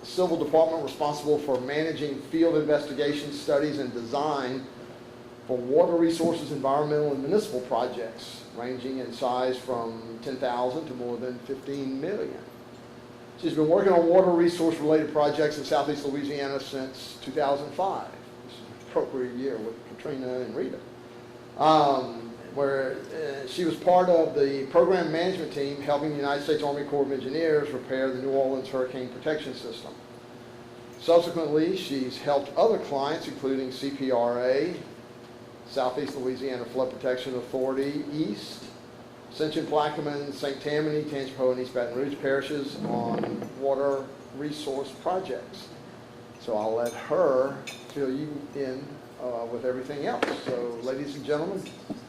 civil department responsible for managing field investigation studies and design for water resources, environmental, and municipal projects, ranging in size from 10,000 to more than 15 million. She's been working on water resource related projects in Southeast Louisiana since 2005. This is an appropriate year with Katrina and Rita. Where she was part of the program management team helping the United States Army Corps of Engineers repair the New Orleans Hurricane Protection System. Subsequently, she's helped other clients, including CPRA, Southeast Louisiana Flood Protection Authority East, Ascension, Plaquemine, St. Tammany, Tangipahoa, and East Baton Rouge parishes on water resource projects. So I'll let her fill you in with everything else. So, ladies and gentlemen,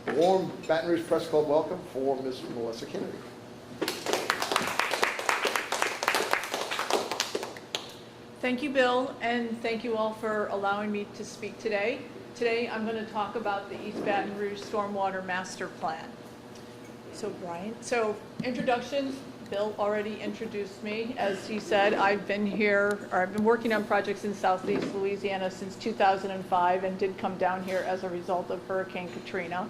a warm Baton Rouge Press Club welcome for Ms. Melissa Kennedy. Thank you, Bill, and thank you all for allowing me to speak today. Today I'm going to talk about the East Baton Rouge Stormwater Master Plan. So Brian, introductions. Bill already introduced me. As he said, I've been working on projects in Southeast Louisiana since 2005 and did come down here as a result of Hurricane Katrina.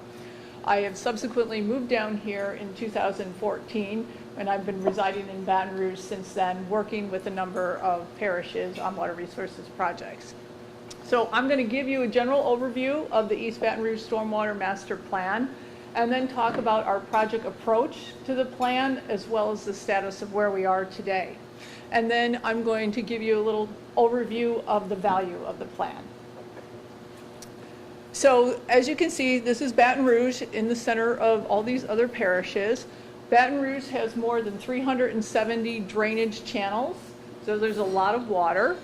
I have subsequently moved down here in 2014, and I've been residing in Baton Rouge since then, working with a number of parishes on water resources projects. So I'm going to give you a general overview of the East Baton Rouge Stormwater Master Plan, and then talk about our project approach to the plan, as well as the status of where we are today. And then I'm going to give you a little overview of the value of the plan. So as you can see, this is Baton Rouge in the center of all these other parishes. Baton Rouge has more than 370 drainage channels, so there's a lot of water.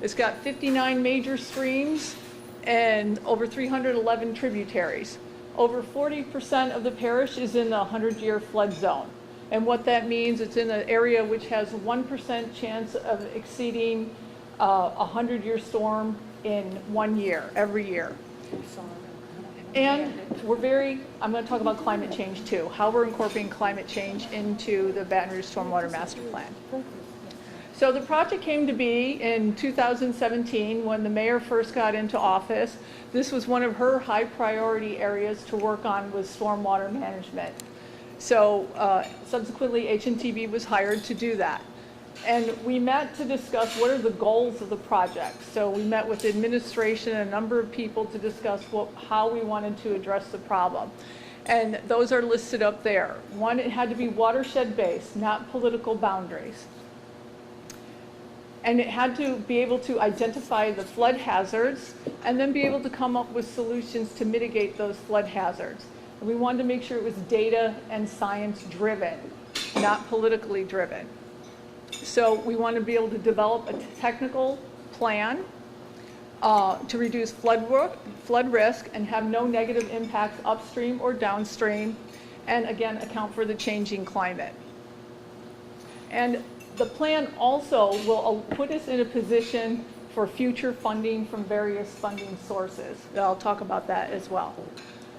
It's got 59 major streams and over 311 tributaries. Over 40% of the parish is in the 100-year flood zone. And what that means, it's in an area which has 1% chance of exceeding a 100-year storm in 1 year, every year. And I'm going to talk about climate change too, how we're incorporating climate change into the Baton Rouge Stormwater Master Plan. So the project came to be in 2017 when the mayor first got into office. This was one of her high priority areas to work on was stormwater management. So subsequently HNTB was hired to do that. And we met to discuss what are the goals of the project. So we met with the administration and a number of people to discuss how we wanted to address the problem. And those are listed up there. One, it had to be watershed based, not political boundaries. And it had to be able to identify the flood hazards and then be able to come up with solutions to mitigate those flood hazards. And we wanted to make sure it was data and science driven, not politically driven. So we want to be able to develop a technical plan to reduce flood risk and have no negative impacts upstream or downstream, and again, account for the changing climate. And the plan also will put us in a position for future funding from various funding sources. I'll talk about that as well.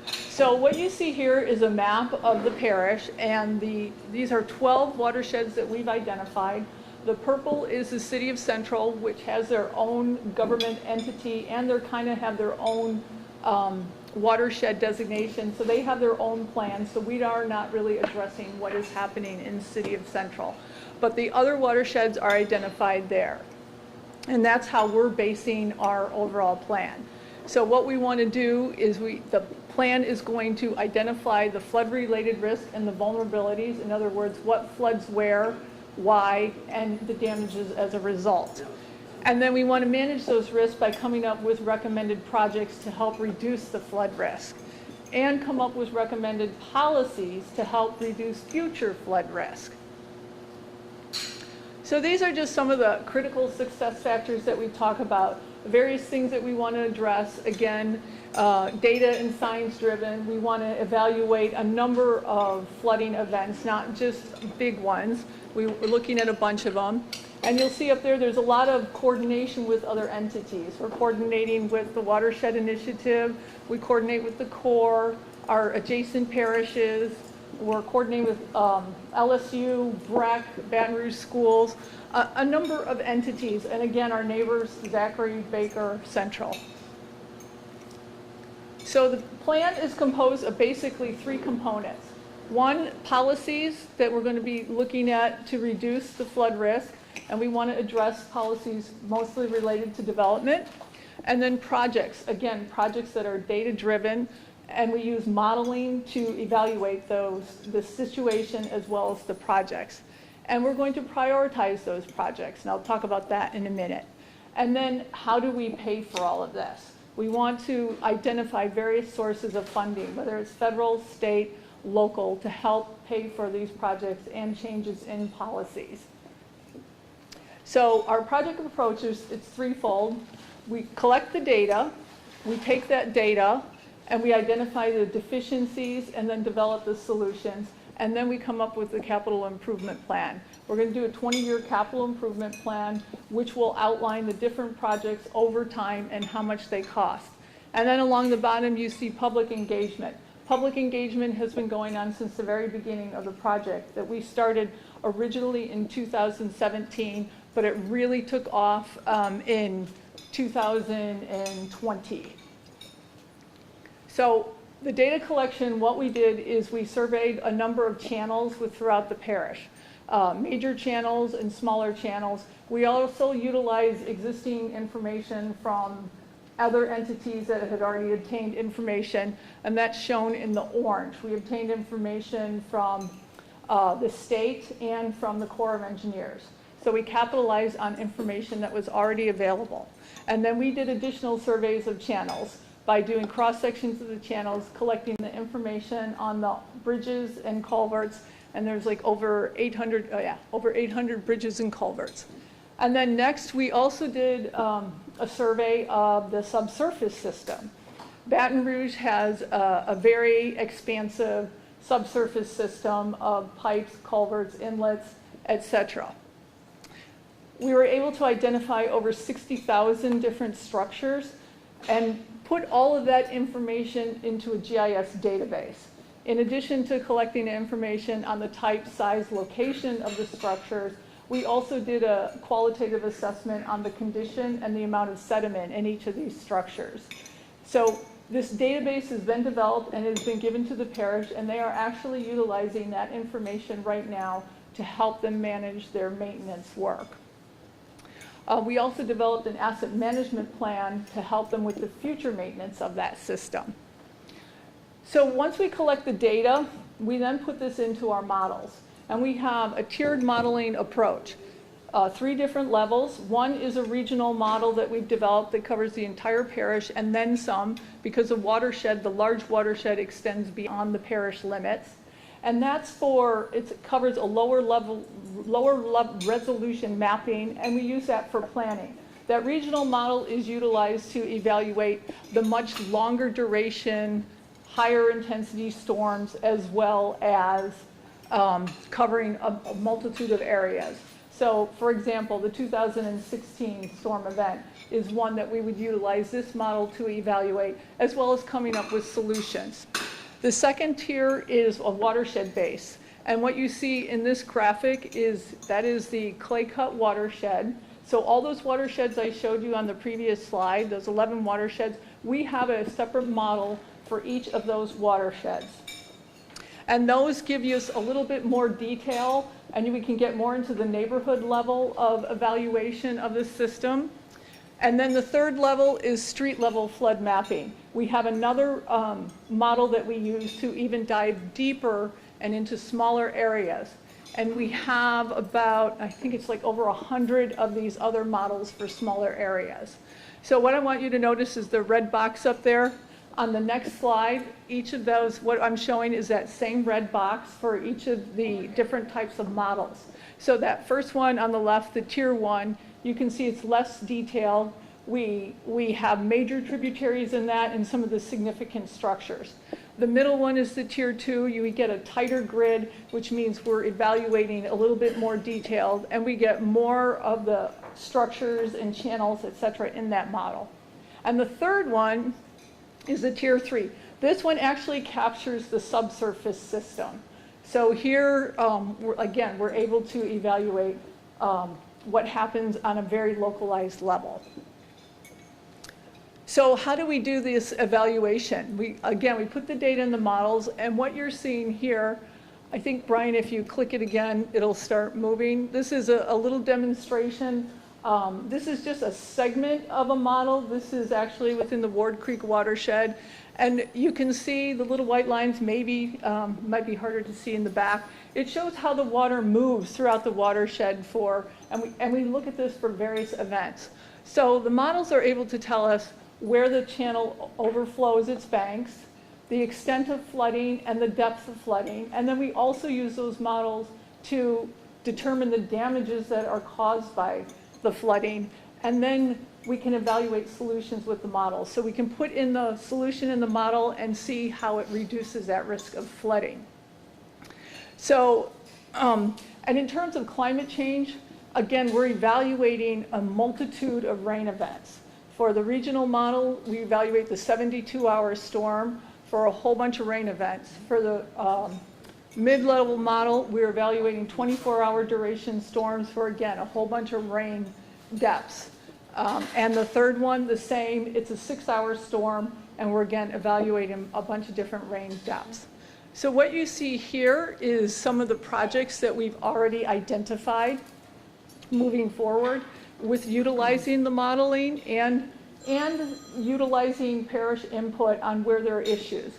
So what you see here is a map of the parish, and these are 12 watersheds that we've identified. The purple is the city of Central, which has their own government entity, and they kind of have their own watershed designation, so they have their own plan. So we are not really addressing what is happening in the city of Central. But the other watersheds are identified there. And that's how we're basing our overall plan. So what we want to do is the plan is going to identify the flood-related risk and the vulnerabilities. In other words, what floods where, why, and the damages as a result. And then we want to manage those risks by coming up with recommended projects to help reduce the flood risk and come up with recommended policies to help reduce future flood risk. So these are just some of the critical success factors that we talk about, various things that we want to address. Again, data and science driven. We want to evaluate a number of flooding events, not just big ones. We're looking at a bunch of them. And you'll see up there, there's a lot of coordination with other entities. We're coordinating with the Watershed Initiative. We coordinate with the Corps, our adjacent parishes. We're coordinating with LSU, BREC, Baton Rouge schools, a number of entities, and again, our neighbors, Zachary, Baker, Central. So the plan is composed of basically 3 components. One, policies that we're going to be looking at to reduce the flood risk, and we want to address policies mostly related to development. And then projects, again, projects that are data-driven, and we use modeling to evaluate the situation as well as the projects. And we're going to prioritize those projects, and I'll talk about that in a minute. And then how do we pay for all of this? We want to identify various sources of funding, whether it's federal, state, local, to help pay for these projects and changes in policies. So our project approach it's threefold. We collect the data, we take that data, and we identify the deficiencies and then develop the solutions, and then we come up with the capital improvement plan. We're going to do a 20-year capital improvement plan, which will outline the different projects over time and how much they cost. And then along the bottom, you see public engagement. Public engagement has been going on since the very beginning of the project, that we started originally in 2017, but it really took off in 2020. So the data collection, what we did is we surveyed a number of channels throughout the parish, major channels and smaller channels. We also utilized existing information from other entities that had already obtained information, and that's shown in the orange. We obtained information from the state and from the Corps of Engineers. So we capitalized on information that was already available. And then we did additional surveys of channels by doing cross-sections of the channels, collecting the information on the bridges and culverts, and there's like over 800 bridges and culverts. And then next, we also did a survey of the subsurface system. Baton Rouge has a very expansive subsurface system of pipes, culverts, inlets, etc. We were able to identify over 60,000 different structures and put all of that information into a GIS database. In addition to collecting information on the type, size, location of the structures, we also did a qualitative assessment on the condition and the amount of sediment in each of these structures. So this database has been developed and has been given to the parish, and they are actually utilizing that information right now to help them manage their maintenance work. We also developed an asset management plan to help them with the future maintenance of that system. So once we collect the data, we then put this into our models. And we have a tiered modeling approach, 3 different levels. One is a regional model that we've developed that covers the entire parish and then some, because the watershed, the large watershed, extends beyond the parish limits. And that's it covers a lower resolution mapping, and we use that for planning. That regional model is utilized to evaluate the much longer duration, higher intensity storms, as well as covering a multitude of areas. So, for example, the 2016 storm event is one that we would utilize this model to evaluate, as well as coming up with solutions. The second tier is a watershed base. And what you see in this graphic is the clay cut watershed. So all those watersheds I showed you on the previous slide, those 11 watersheds, we have a separate model for each of those watersheds. And those give you a little bit more detail, and we can get more into the neighborhood level of evaluation of the system. And then the third level is street level flood mapping. We have another model that we use to even dive deeper and into smaller areas. And we have about, I think it's like over 100 of these other models for smaller areas. So what I want you to notice is the red box up there. On the next slide, each of those, what I'm showing is that same red box for each of the different types of models. So that first one on the left, the tier 1, you can see it's less detailed. We have major tributaries in that and some of the significant structures. The middle one is the tier 2. You get a tighter grid, which means we're evaluating a little bit more detailed, and we get more of the structures and channels, etc., in that model. And the third one is the tier 3. This one actually captures the subsurface system. So here, we're able to evaluate what happens on a very localized level. So how do we do this evaluation? We put the data in the models, and what you're seeing here, I think, Brian, if you click it again, it'll start moving. This is a little demonstration. This is just a segment of a model. This is actually within the Ward Creek watershed. And you can see the little white lines might be harder to see in the back. It shows how the water moves throughout the watershed and we look at this for various events. So the models are able to tell us where the channel overflows its banks, the extent of flooding and the depth of flooding. And then we also use those models to determine the damages that are caused by the flooding. And then we can evaluate solutions with the model. So we can put in the solution in the model and see how it reduces that risk of flooding. So, and in terms of climate change, again, we're evaluating a multitude of rain events. For the regional model, we evaluate the 72-hour storm for a whole bunch of rain events. For the mid-level model, we're evaluating 24-hour duration storms for, again, a whole bunch of rain depths. And the third one, the same, it's a 6-hour storm, and we're again evaluating a bunch of different rain depths. So what you see here is some of the projects that we've already identified moving forward with utilizing the modeling and utilizing parish input on where there are issues.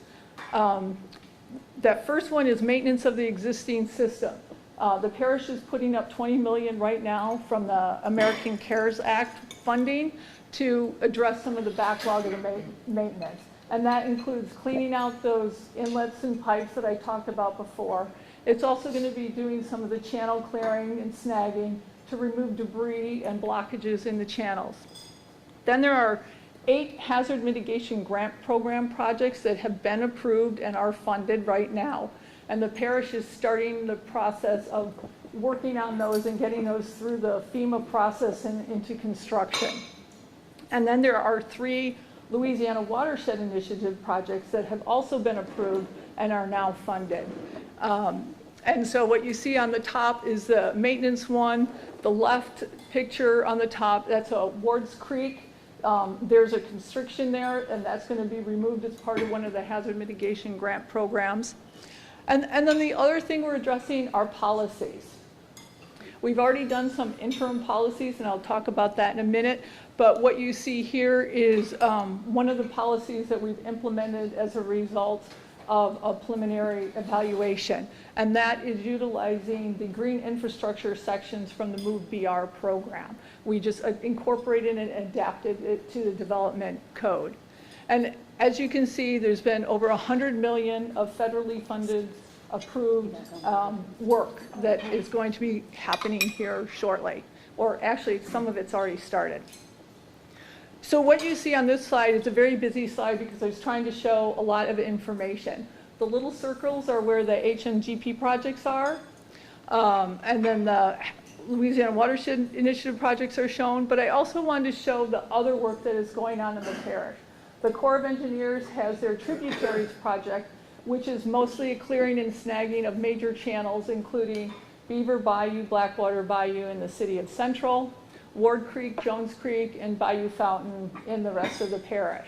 That first one is maintenance of the existing system. The parish is putting up $20 million right now from the American CARES Act funding to address some of the backlog of the maintenance. And that includes cleaning out those inlets and pipes that I talked about before. It's also going to be doing some of the channel clearing and snagging to remove debris and blockages in the channels. Then there are 8 hazard mitigation grant program projects that have been approved and are funded right now. And the parish is starting the process of working on those and getting those through the FEMA process and into construction. And then there are 3 Louisiana Watershed Initiative projects that have also been approved and are now funded. And so what you see on the top is the maintenance one. The left picture on the top, that's a Wards Creek. There's a constriction there, and that's going to be removed as part of one of the hazard mitigation grant programs. And then the other thing we're addressing are policies. We've already done some interim policies, and I'll talk about that in a minute. But what you see here is one of the policies that we've implemented as a result of a preliminary evaluation. And that is utilizing the green infrastructure sections from the MOVE BR program. We just incorporated and adapted it to the development code. And as you can see, there's been over $100 million of federally funded approved work that is going to be happening here shortly. Or actually, some of it's already started. So what you see on this slide is a very busy slide because I was trying to show a lot of information. The little circles are where the HNTB projects are. And then the Louisiana Watershed Initiative projects are shown. But I also wanted to show the other work that is going on in the parish. The Corps of Engineers has their Tributaries project, which is mostly a clearing and snagging of major channels, including Beaver Bayou, Blackwater Bayou in the city of Central, Ward Creek, Jones Creek, and Bayou Fountain in the rest of the parish.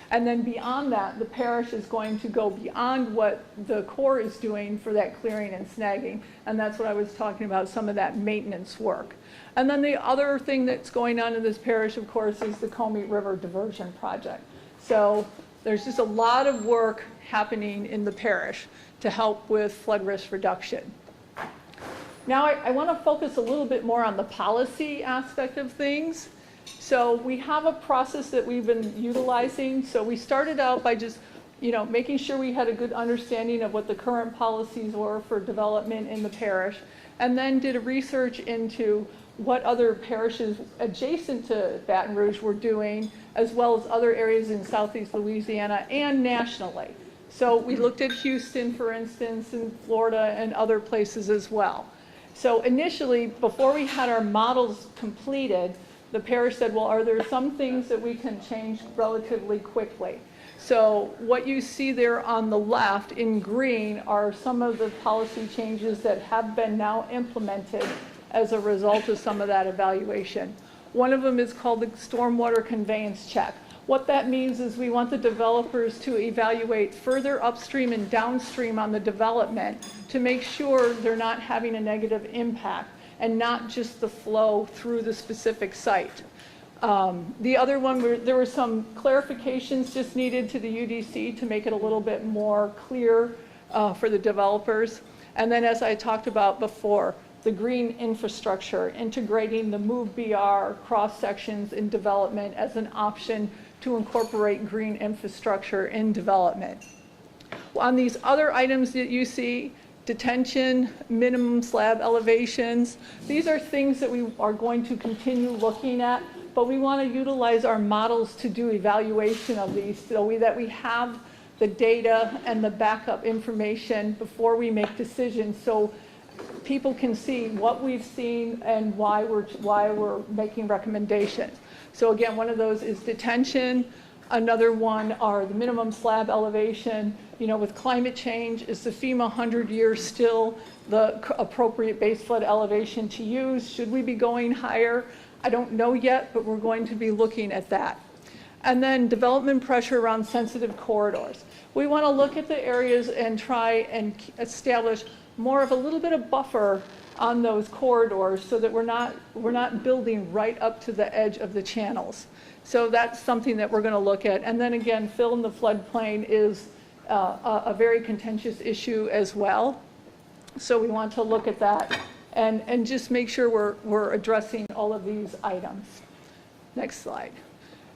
And then beyond that, the parish is going to go beyond what the Corps is doing for that clearing and snagging. And that's what I was talking about, some of that maintenance work. And then the other thing that's going on in this parish, of course, is the Comey River Diversion Project. So there's just a lot of work happening in the parish to help with flood risk reduction. Now I want to focus a little bit more on the policy aspect of things. So we have a process that we've been utilizing. So we started out by just making sure we had a good understanding of what the current policies were for development in the parish, and then did a research into what other parishes adjacent to Baton Rouge were doing, as well as other areas in southeast Louisiana and nationally. So we looked at Houston, for instance, and Florida and other places as well. So initially, before we had our models completed, the parish said, well, are there some things that we can change relatively quickly? So what you see there on the left in green are some of the policy changes that have been now implemented as a result of some of that evaluation. One of them is called the Stormwater Conveyance Check. What that means is we want the developers to evaluate further upstream and downstream on the development to make sure they're not having a negative impact and not just the flow through the specific site. The other one, there were some clarifications just needed to the UDC to make it a little bit more clear for the developers. And then as I talked about before, the green infrastructure, integrating the MOVE-BR cross-sections in development as an option to incorporate green infrastructure in development. On these other items that you see, detention, minimum slab elevations, these are things that we are going to continue looking at, but we want to utilize our models to do evaluation of these so that we have the data and the backup information before we make decisions, so people can see what we've seen and why we're making recommendations. So again, one of those is detention. Another one are the minimum slab elevation. You know, with climate change, is the FEMA 100-year still the appropriate base flood elevation to use? Should we be going higher? I don't know yet, but we're going to be looking at that. And then development pressure around sensitive corridors. We want to look at the areas and try and establish more of a little bit of buffer on those corridors so that we're not building right up to the edge of the channels. So that's something that we're going to look at. And then again, fill in the floodplain is a very contentious issue as well. So we want to look at that and just make sure we're addressing all of these items. Next slide.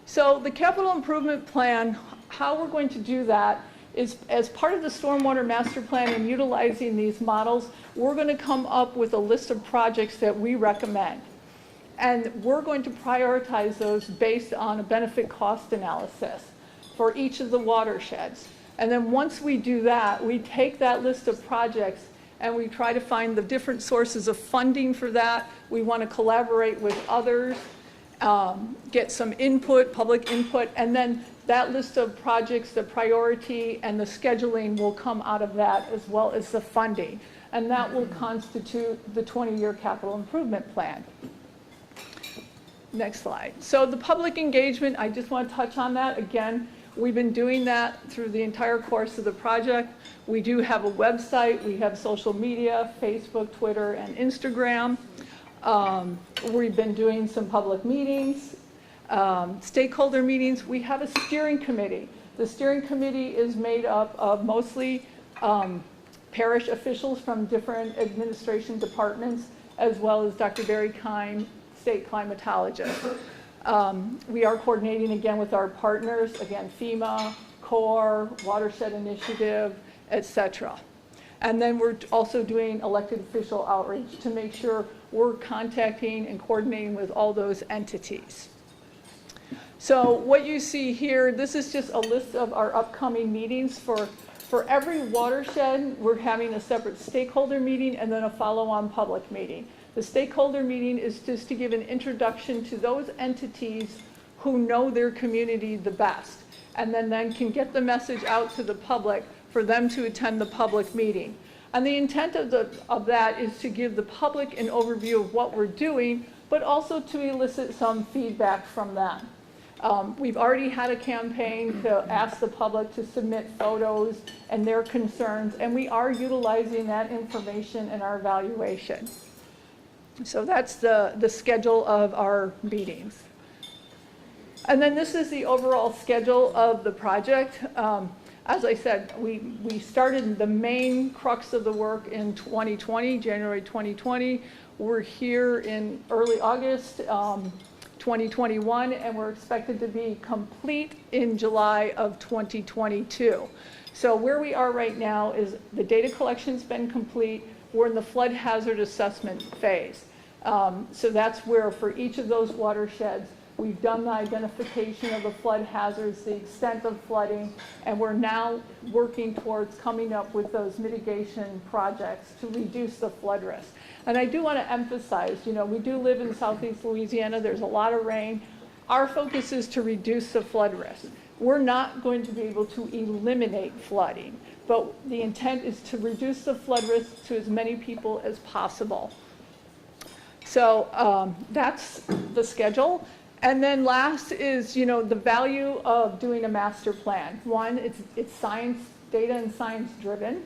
So the capital improvement plan, how we're going to do that is as part of the stormwater master plan and utilizing these models, we're going to come up with a list of projects that we recommend. And we're going to prioritize those based on a benefit cost analysis for each of the watersheds. And then once we do that, we take that list of projects and we try to find the different sources of funding for that. We want to collaborate with others, get some input, public input, and then that list of projects, the priority and the scheduling will come out of that, as well as the funding. And that will constitute the 20-year capital improvement plan. Next slide. So the public engagement, I just want to touch on that. Again, we've been doing that through the entire course of the project. We do have a website. We have social media, Facebook, Twitter, and Instagram. We've been doing some public meetings, stakeholder meetings. We have a steering committee. The steering committee is made up of mostly parish officials from different administration departments, as well as Dr. Barry Kime, state climatologist. We are coordinating again with our partners, again, FEMA, CORE, Watershed Initiative, etc. And then we're also doing elected official outreach to make sure we're contacting and coordinating with all those entities. So what you see here, this is just a list of our upcoming meetings. For every watershed, we're having a separate stakeholder meeting and then a follow-on public meeting. The stakeholder meeting is just to give an introduction to those entities who know their community the best, and then can get the message out to the public for them to attend the public meeting. And the intent of that is to give the public an overview of what we're doing, but also to elicit some feedback from them. We've already had a campaign to ask the public to submit photos and their concerns, and we are utilizing that information in our evaluation. So that's the schedule of our meetings. And then this is the overall schedule of the project. As I said, we started the main crux of the work in 2020, January 2020. We're here in early August 2021, and we're expected to be complete in July of 2022. So where we are right now is the data collection's been complete. We're in the flood hazard assessment phase. So that's where for each of those watersheds, we've done the identification of the flood hazards, the extent of flooding, and we're now working towards coming up with those mitigation projects to reduce the flood risk. And I do want to emphasize, you know, we do live in Southeast Louisiana. There's a lot of rain. Our focus is to reduce the flood risk. we're not going to be able to eliminate flooding, but the intent is to reduce the flood risk to as many people as possible. So that's the schedule. And then last is, you know, the value of doing a master plan. One, it's science, data and science driven.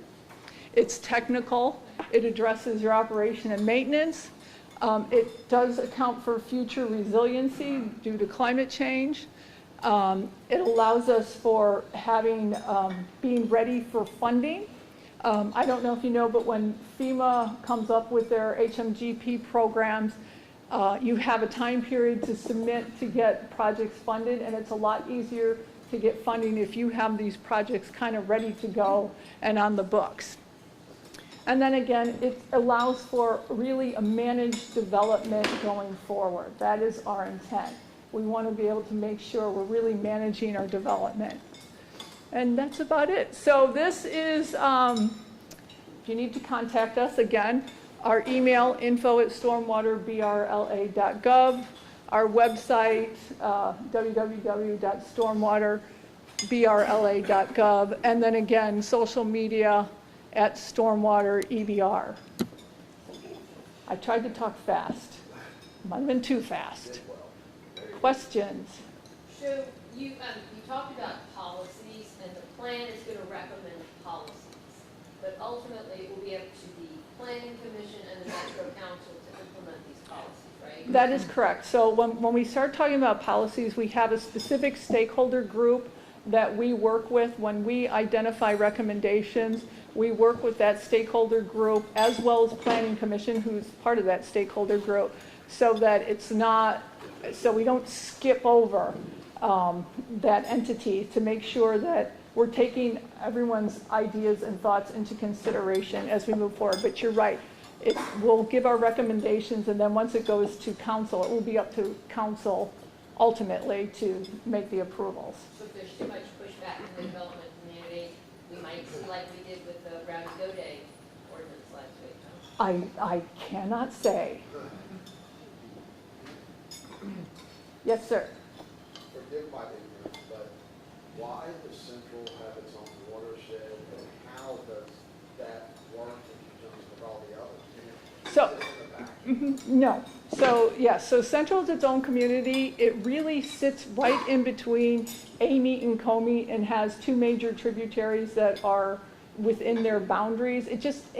It's technical. It addresses your operation and maintenance. It does account for future resiliency due to climate change. It allows us for having, being ready for funding. I don't know if you know, but when FEMA comes up with their HMGP programs, you have a time period to submit to get projects funded, and it's a lot easier to get funding if you have these projects kind of ready to go and on the books. And then again, it allows for really a managed development going forward. That is our intent. We want to be able to make sure we're really managing our development. And that's about it. So this is, if you need to contact us, again, our email, info@stormwaterbrla.gov, our website, www.stormwaterbrla.gov, and then again, social media at Stormwater EBR. I tried to talk fast. Might have been too fast. Questions? So you talked about policies, and the plan is going to recommend policies, but ultimately it will be up to the Planning Commission and the Metro Council to implement these policies, right? That is correct. So when we start talking about policies, we have a specific stakeholder group that we work with. When we identify recommendations, we work with that stakeholder group as well as Planning Commission, who's part of that stakeholder group, so that it's not, so we don't skip over that entity, to make sure that we're taking everyone's ideas and thoughts into consideration as we move forward. But you're right, we'll give our recommendations, and then once it goes to council, it will be up to council ultimately to make the approvals. So if there's too much pushback in the development community, we might see like we did with the Brown and Go Day ordinance last week. I cannot say. Yes, sir. Forgive my ignorance, but why does Central have its own watershed, and how does that work in conjunction with all the others? So, no. So, yes, so Central is its own community. It really sits right in between Amite and Comey and has two major tributaries that are within their boundaries. It just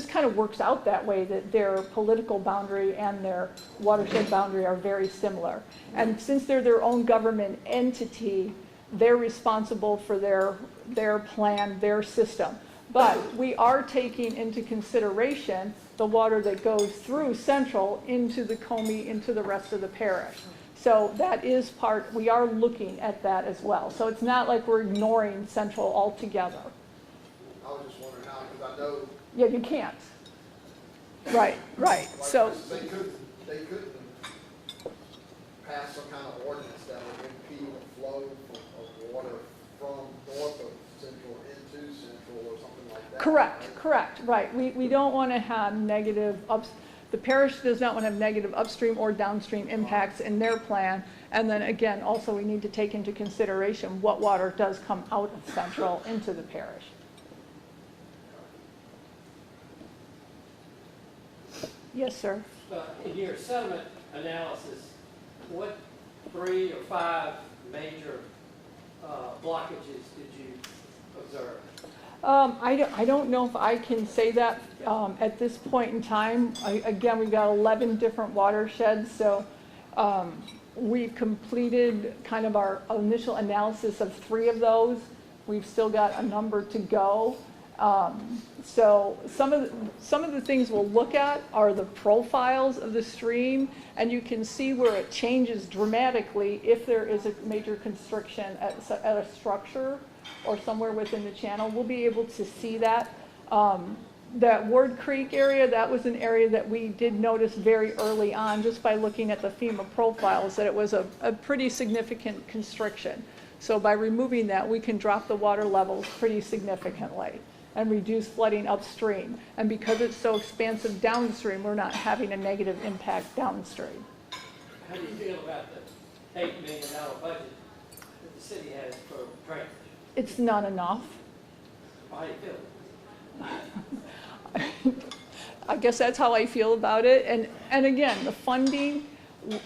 kind of works out that way, that their political boundary and their watershed boundary are very similar. And since they're their own government entity, they're responsible for their plan, their system. But we are taking into consideration the water that goes through Central into the Comey, into the rest of the parish. So that is part, we are looking at that as well. So it's not like we're ignoring Central altogether. I was just wondering how, because I know. Yeah, you can't. Right. Like, So they couldn't pass some kind of ordinance that would impede the flow of water from north of Central into Central or something like that. correct, right. We don't want to have negative, the parish does not want to have negative upstream or downstream impacts in their plan. And then again, also we need to take into consideration what water does come out of Central into the parish. Yes, sir. In your settlement analysis, what 3 or 5 major blockages did you observe? I don't know if I can say that at this point in time. Again, we've got 11 different watersheds, so we've completed kind of our initial analysis of 3 of those. We've still got a number to go. So some of the things we'll look at are the profiles of the stream, and you can see where it changes dramatically if there is a major constriction at a structure or somewhere within the channel. We'll be able to see that. That Ward Creek area, that was an area that we did notice very early on just by looking at the FEMA profiles, that it was a pretty significant constriction. So by removing that, we can drop the water levels pretty significantly and reduce flooding upstream. And because it's so expansive downstream, we're not having a negative impact downstream. How do you feel about the $8 million budget? that the city has for drainage. It's not enough. How do you feel? I guess that's how I feel about it. And again, the funding,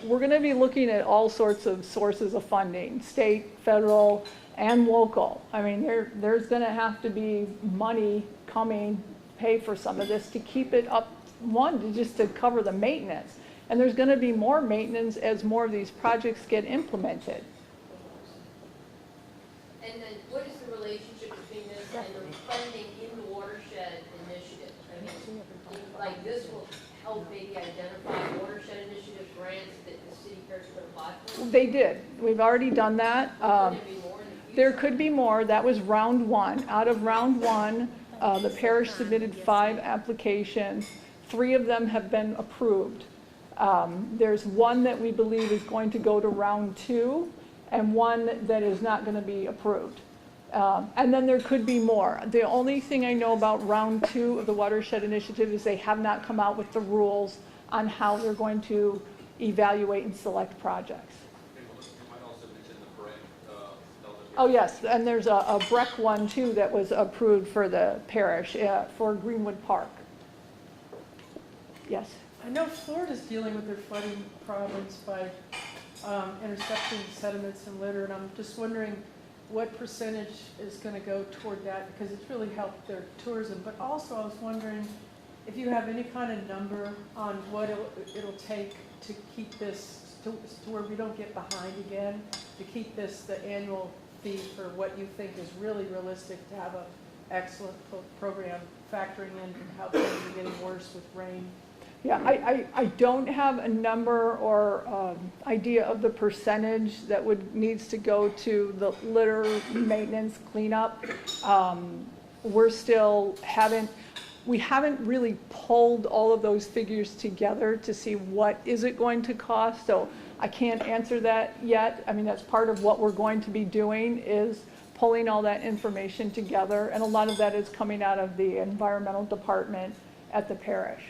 we're going to be looking at all sorts of sources of funding, state, federal, and local. I mean, there's going to have to be money coming, pay for some of this to keep it up, just to cover the maintenance. And there's going to be more maintenance as more of these projects get implemented. And then what is the relationship between this and the funding in the watershed initiative? I mean, like this will help maybe identify watershed initiative grants that the city parish could apply for? They did. We've already done that. Could there be more in the future? There could be more. That was round one. Out of round one, the parish submitted 5 applications. 3 of them have been approved. There's one that we believe is going to go to round 2, and one that is not going to be approved. And then there could be more. The only thing I know about round 2 of the Watershed Initiative is they have not come out with the rules on how they're going to evaluate and select projects. Oh, yes, and there's a BREC one too that was approved for the parish, for Greenwood Park. Yes? I know Florida's dealing with their flooding problems by intercepting sediments and litter, and I'm just wondering what percentage is going to go toward that, because it's really helped their tourism. But also I was wondering if you have any kind of number on what it'll take to keep this, to where we don't get behind again, to keep this the annual fee for what you think is really realistic to have an excellent program factoring in how things are getting worse with rain. Yeah, I don't have a number or idea of the percentage that needs to go to the litter maintenance cleanup. We haven't really pulled all of those figures together to see what is it going to cost. So I can't answer that yet. I mean, that's part of what we're going to be doing, is pulling all that information together. And a lot of that is coming out of the environmental department at the parish.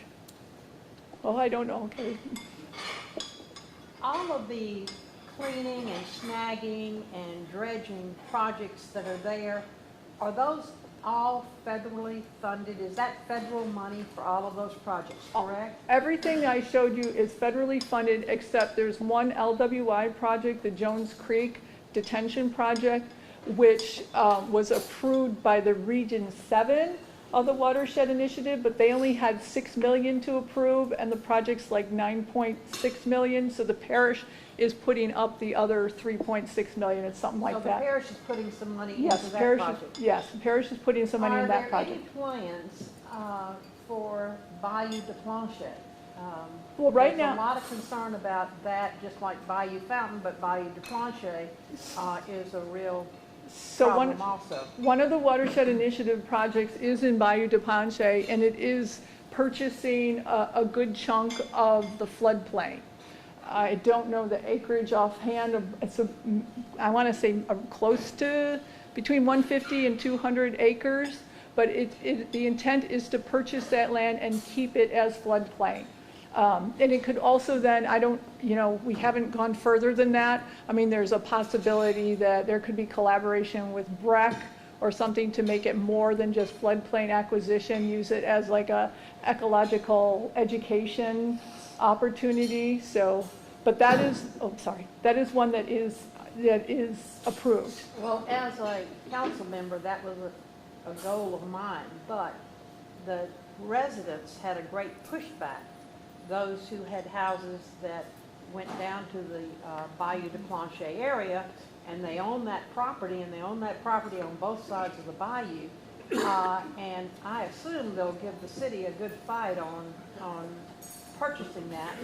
Oh, I don't know, okay. All of the cleaning and snagging and dredging projects that are there, are those all federally funded? Is that federal money for all of those projects, correct? Everything I showed you is federally funded, except there's one LWI project, the Jones Creek Detention Project, which was approved by the Region 7 of the Watershed Initiative, but they only had $6 million to approve, and the project's like $9.6 million, so the parish is putting up the other $3.6 million. It's something like So that. the parish is putting some money Yes, into the that parish project? yes, the parish is putting some money in that project. Are there any plans for Bayou de Planche? Well, right There's now, a lot of concern about that, just like Bayou Fountain, but Bayou de Planche is a real so problem also. one of the Watershed Initiative projects is in Bayou de Planche, and it is purchasing a good chunk of the floodplain. I don't know the acreage offhand. I want to say close to between 150 and 200 acres, but the intent is to purchase that land and keep it as floodplain. And it could also then, we haven't gone further than that. I mean, there's a possibility that there could be collaboration with BREC or something to make it more than just floodplain acquisition, use it as like a ecological education opportunity. So, but that is one that is approved. Well, as a council member, that was a goal of mine, but the residents had a great pushback. Those who had houses that went down to the Bayou de Planche area, and they own that property, and they own that property on both sides of the bayou. And I assume they'll give the city a good fight on purchasing that.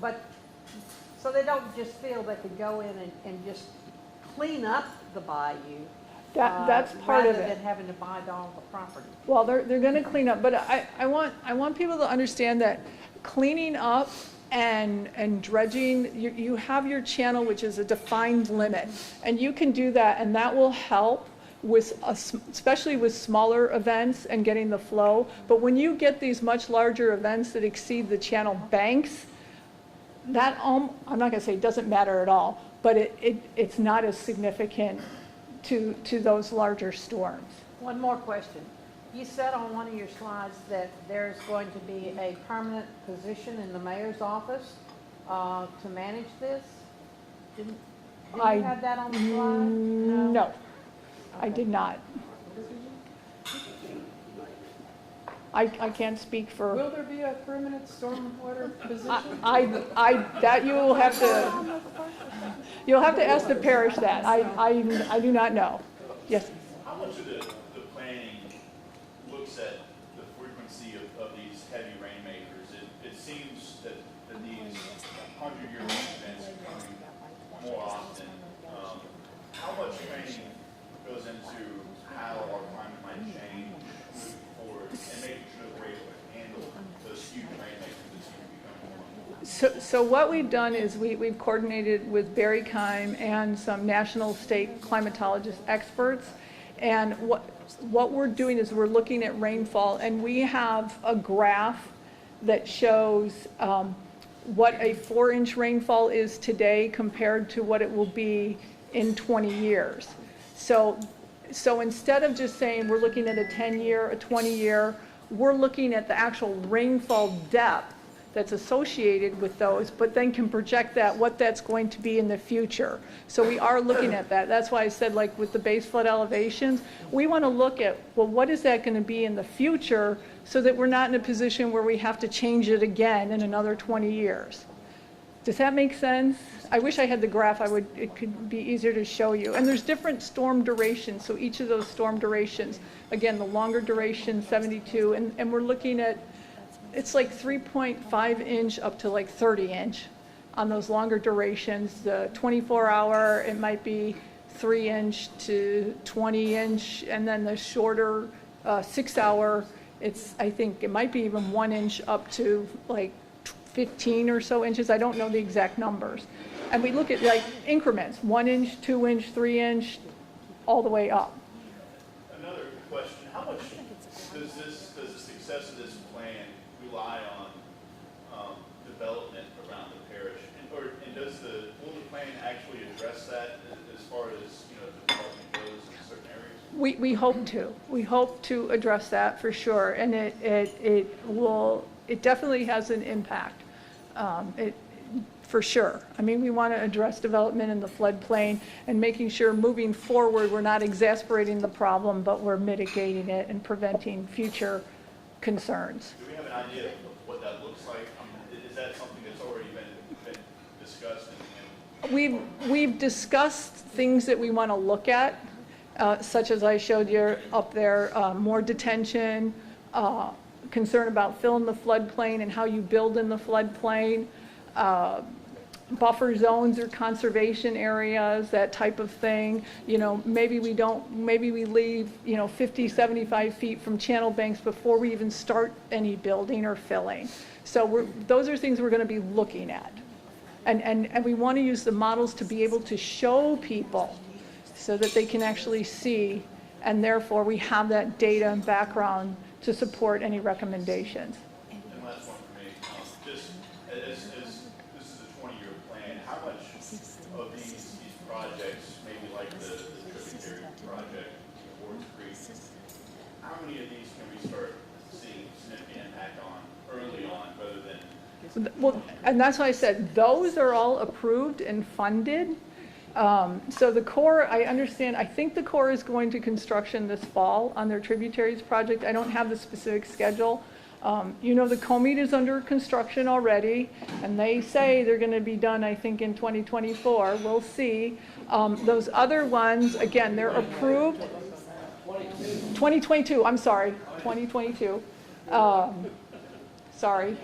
But so they don't just feel they could go in and just clean up the bayou. That's part of it. Rather than having to buy all the property. Well, they're going to clean up, but I want people to understand that cleaning up and dredging, you have your channel, which is a defined limit, and you can do that, and that will help with especially with smaller events and getting the flow. But when you get these much larger events that exceed the channel banks, that, I'm not going to say it doesn't matter at all, but it's not as significant to those larger storms. One more question. You said on one of your slides that there's going to be a permanent position in the mayor's office to manage this? Didn't you have that on the slide? No, I did not. I can't speak for. Will there be a permanent stormwater position? That you'll have to ask the parish that. I do not know. Yes. How much of the planning looks at the frequency of these heavy rainmakers? It seems that these 100-year rain events are coming more often. How much planning goes into how our climate might change moving forward and making sure that we're able to handle those huge rainmakers that seem to be coming? So what we've done is we've coordinated with Barry Keim and some national state climatologist experts. And what we're doing is we're looking at rainfall, and we have a graph that shows what a 4-inch rainfall is today compared to what it will be in 20 years. So instead of just saying we're looking at a 10-year, a 20-year, we're looking at the actual rainfall depth that's associated with those, but then can project what that's going to be in the future. So we are looking at that. That's why I said, like with the base flood elevations, we want to look at, well, what is that going to be in the future so that we're not in a position where we have to change it again in another 20 years. Does that make sense? I wish I had the graph. It could be easier to show you. And there's different storm durations. So each of those storm durations, again, the longer duration, 72, and we're looking at, it's like 3.5 inch up to like 30 inch on those longer durations. The 24-hour, it might be 3 inch to 20 inch, and then the shorter 6-hour, I think it might be even 1 inch up to like 15 or so inches. I don't know the exact numbers. And we look at like increments, 1 inch, 2 inch, 3 inch, all the way up. Another question, how much does the success of this plan rely on development around the parish? And will the plan actually address that as far as, development goes in certain areas? We hope to. We hope to address that for sure. And it definitely has an impact. For sure. I mean, we want to address development in the floodplain and making sure moving forward we're not exasperating the problem, but we're mitigating it and preventing future concerns. Do we have an idea of what that looks like? Is that something that's already been discussed? We've discussed things that we want to look at, such as I showed you up there, more detention, concern about filling the floodplain and how you build in the floodplain, buffer zones or conservation areas, that type of thing. Maybe we leave, 50, 75 feet from channel banks before we even start any building or filling. So those are things we're going to be looking at. And we want to use the models to be able to show people so that they can actually see, and therefore we have that data and background to support any recommendations. And last one for me, just as this is a 20-year plan, how much of these projects, maybe like the Tributary project, Wards Creek, how many of these can we start seeing significant impact on early on rather than? Well, and that's why I said those are all approved and funded. So the Corps, I think the Corps is going to construction this fall on their Tributaries project. I don't have the specific schedule. The Comite is under construction already, and they say they're going to be done, I think, in 2024. We'll see. Those other ones, again, they're approved. 2022, I'm sorry, 2022. Sorry.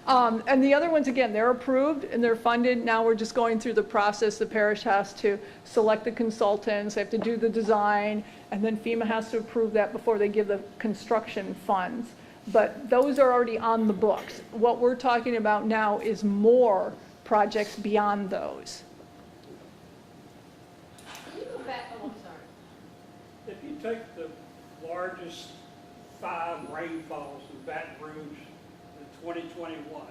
And the other ones, again, they're approved and they're funded. Now we're just going through the process. The parish has to select the consultants, they have to do the design, and then FEMA has to approve that before they give the construction funds. But those are already on the books. What we're talking about now is more projects beyond those. Can you go back, I'm sorry. If you take the largest 5 rainfalls in Baton Rouge in 2021,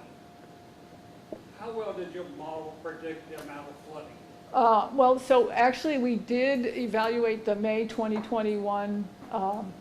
How well did your model predict the amount of flooding? Well, so actually, we did evaluate the May 2021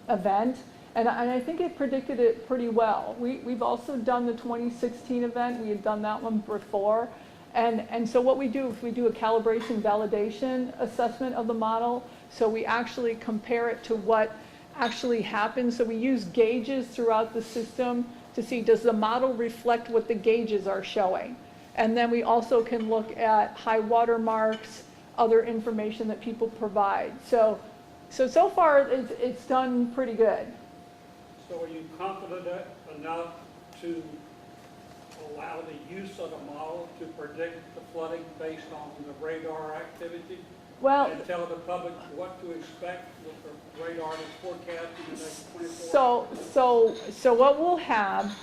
event, and I think it predicted it pretty well. We've also done the 2016 event. We had done that one before. And so what we do is we do a calibration validation assessment of the model. So we actually compare it to what actually happens. So we use gauges throughout the system to see, does the model reflect what the gauges are showing? And then we also can look at high water marks, other information that people provide. So far it's done pretty good. So are you confident enough to allow the use of the model to predict the flooding based on the radar activity? Well, And tell the public what to expect with the radar that's forecasted in the next 24 hours? so what we'll have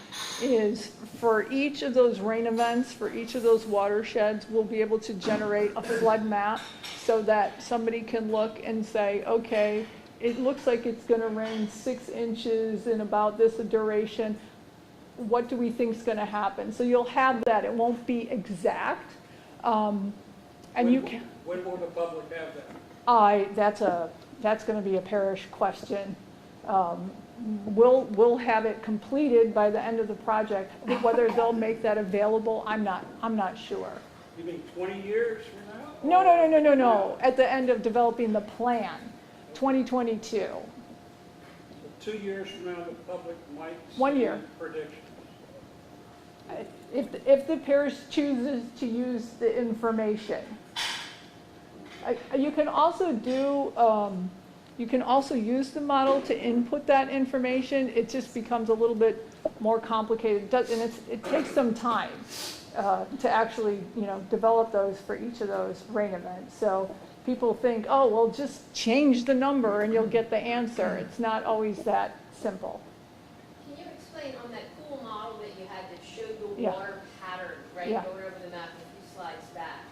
is for each of those rain events, for each of those watersheds, we'll be able to generate a flood map so that somebody can look and say, okay, it looks like it's going to rain 6 inches in about this duration. What do we think is going to happen? So you'll have that. It won't be exact. And you can. When will the public have that? That's going to be a parish question. We'll have it completed by the end of the project. Whether they'll make that available, I'm not sure. You mean 20 years from now? No. At the end of developing the plan, 2022. So 2 years from now, the public might 1 year. see predictions. If the parish chooses to use the information. You can also use the model to input that information. It just becomes a little bit more complicated, and it takes some time to actually, develop those for each of those rain events. So people think, oh, well, just change the number and you'll get the answer. It's not always that simple. Can you explain on that cool model that you had that showed the Yeah. water pattern, right? Yeah. Going over the map a few slides back.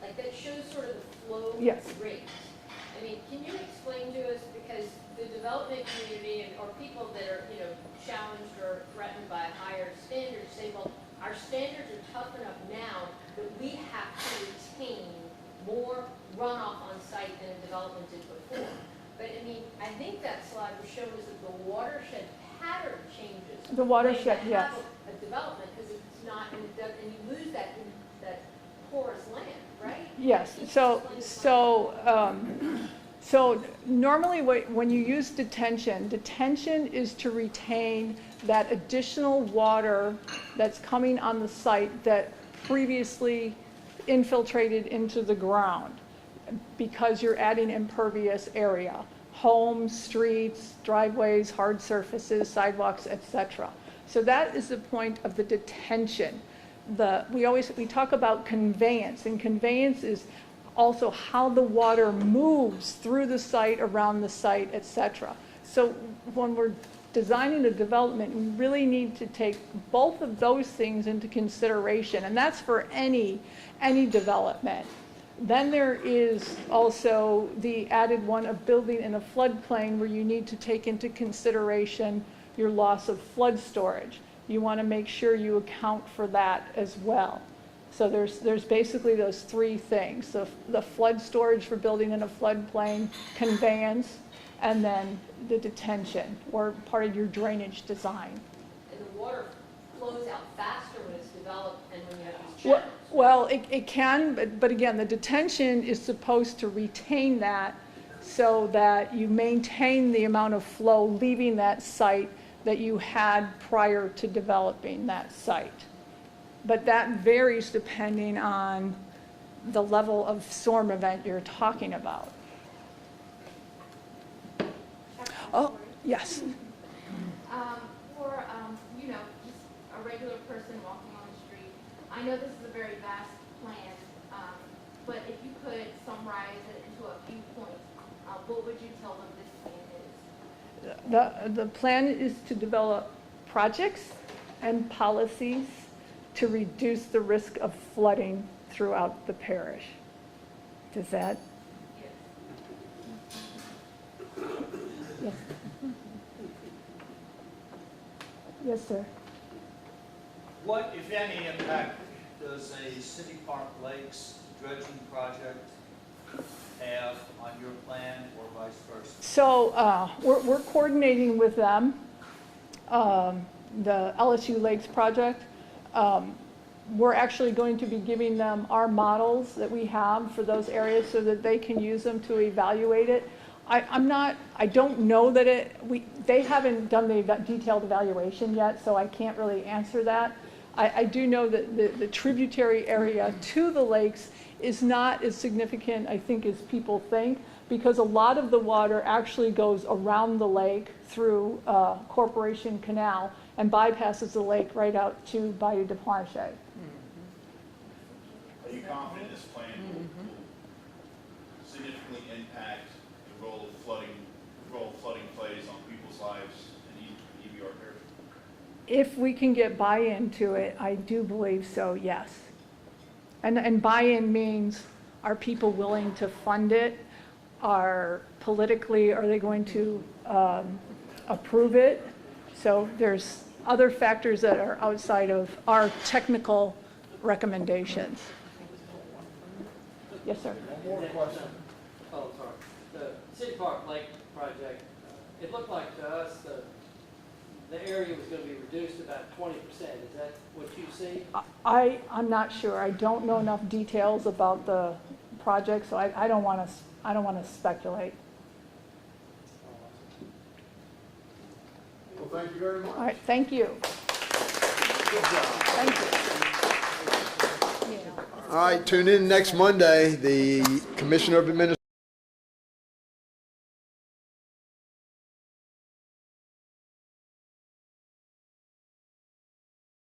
Like that shows sort of the flow Yes. rate. I mean, can you explain to us, because the development community or people that are, challenged or threatened by higher standards say, well, our standards are tough enough now that we have to retain more runoff on site than a development did before. But I mean, I think that slide was showing us that the watershed pattern changes. The watershed, when you yes. have a development, because it's not, and you lose that porous land, right? Yes. Can you explain So normally when you use detention is to retain that additional water that's coming on the site that previously infiltrated into the ground because you're adding impervious area, homes, streets, driveways, hard surfaces, sidewalks, etc. So that is the point of the detention. We talk about conveyance, and conveyance is also how the water moves through the site, around the site, etc. So when we're designing a development, we really need to take both of those things into consideration, and that's for any development. Then there is also the added one of building in a floodplain where you need to take into consideration your loss of flood storage. You want to make sure you account for that as well. So there's basically those three things: the flood storage for building in a floodplain, conveyance, and then the detention, or part of your drainage design. And the water flows out faster when it's developed and when you have these channels. Well, it can, but again, the detention is supposed to retain that so that you maintain the amount of flow leaving that site that you had prior to developing that site. But that varies depending on the level of storm event you're talking about. Oh, yes. For, just a regular person walking on the street, I know this is a very vast plan, but if you could summarize it into a few points, what would you tell them this plan is? The plan is to develop projects and policies to reduce the risk of flooding throughout the parish. Does that? Yes. Yes, sir. What, if any, impact does a City Park Lakes dredging project have on your plan or vice versa? So we're coordinating with them, the LSU Lakes project. We're actually going to be giving them our models that we have for those areas so that they can use them to evaluate it. I don't know that they haven't done the detailed evaluation yet, so I can't really answer that. I do know that the tributary area to the lakes is not as significant, I think, as people think, because a lot of the water actually goes around the lake through Corporation Canal and bypasses the lake right out to Bayou de Planche. Are you confident this plan will significantly impact the role flooding plays on people's lives in EBR Parish? If we can get buy-in to it, I do believe so, yes. And buy-in means, are people willing to fund it? Are they going to approve it? So there's other factors that are outside of our technical recommendations. Yes, sir. One more question. Oh, sorry. The City Park Lake project, it looked like to us the area was going to be reduced about 20%. Is that what you see? I'm not sure. I don't know enough details about the project, so I don't want to speculate. Well, thank you very much. All right, thank you. Good job. Thank you. All right, tune in next Monday. The Commissioner of Administration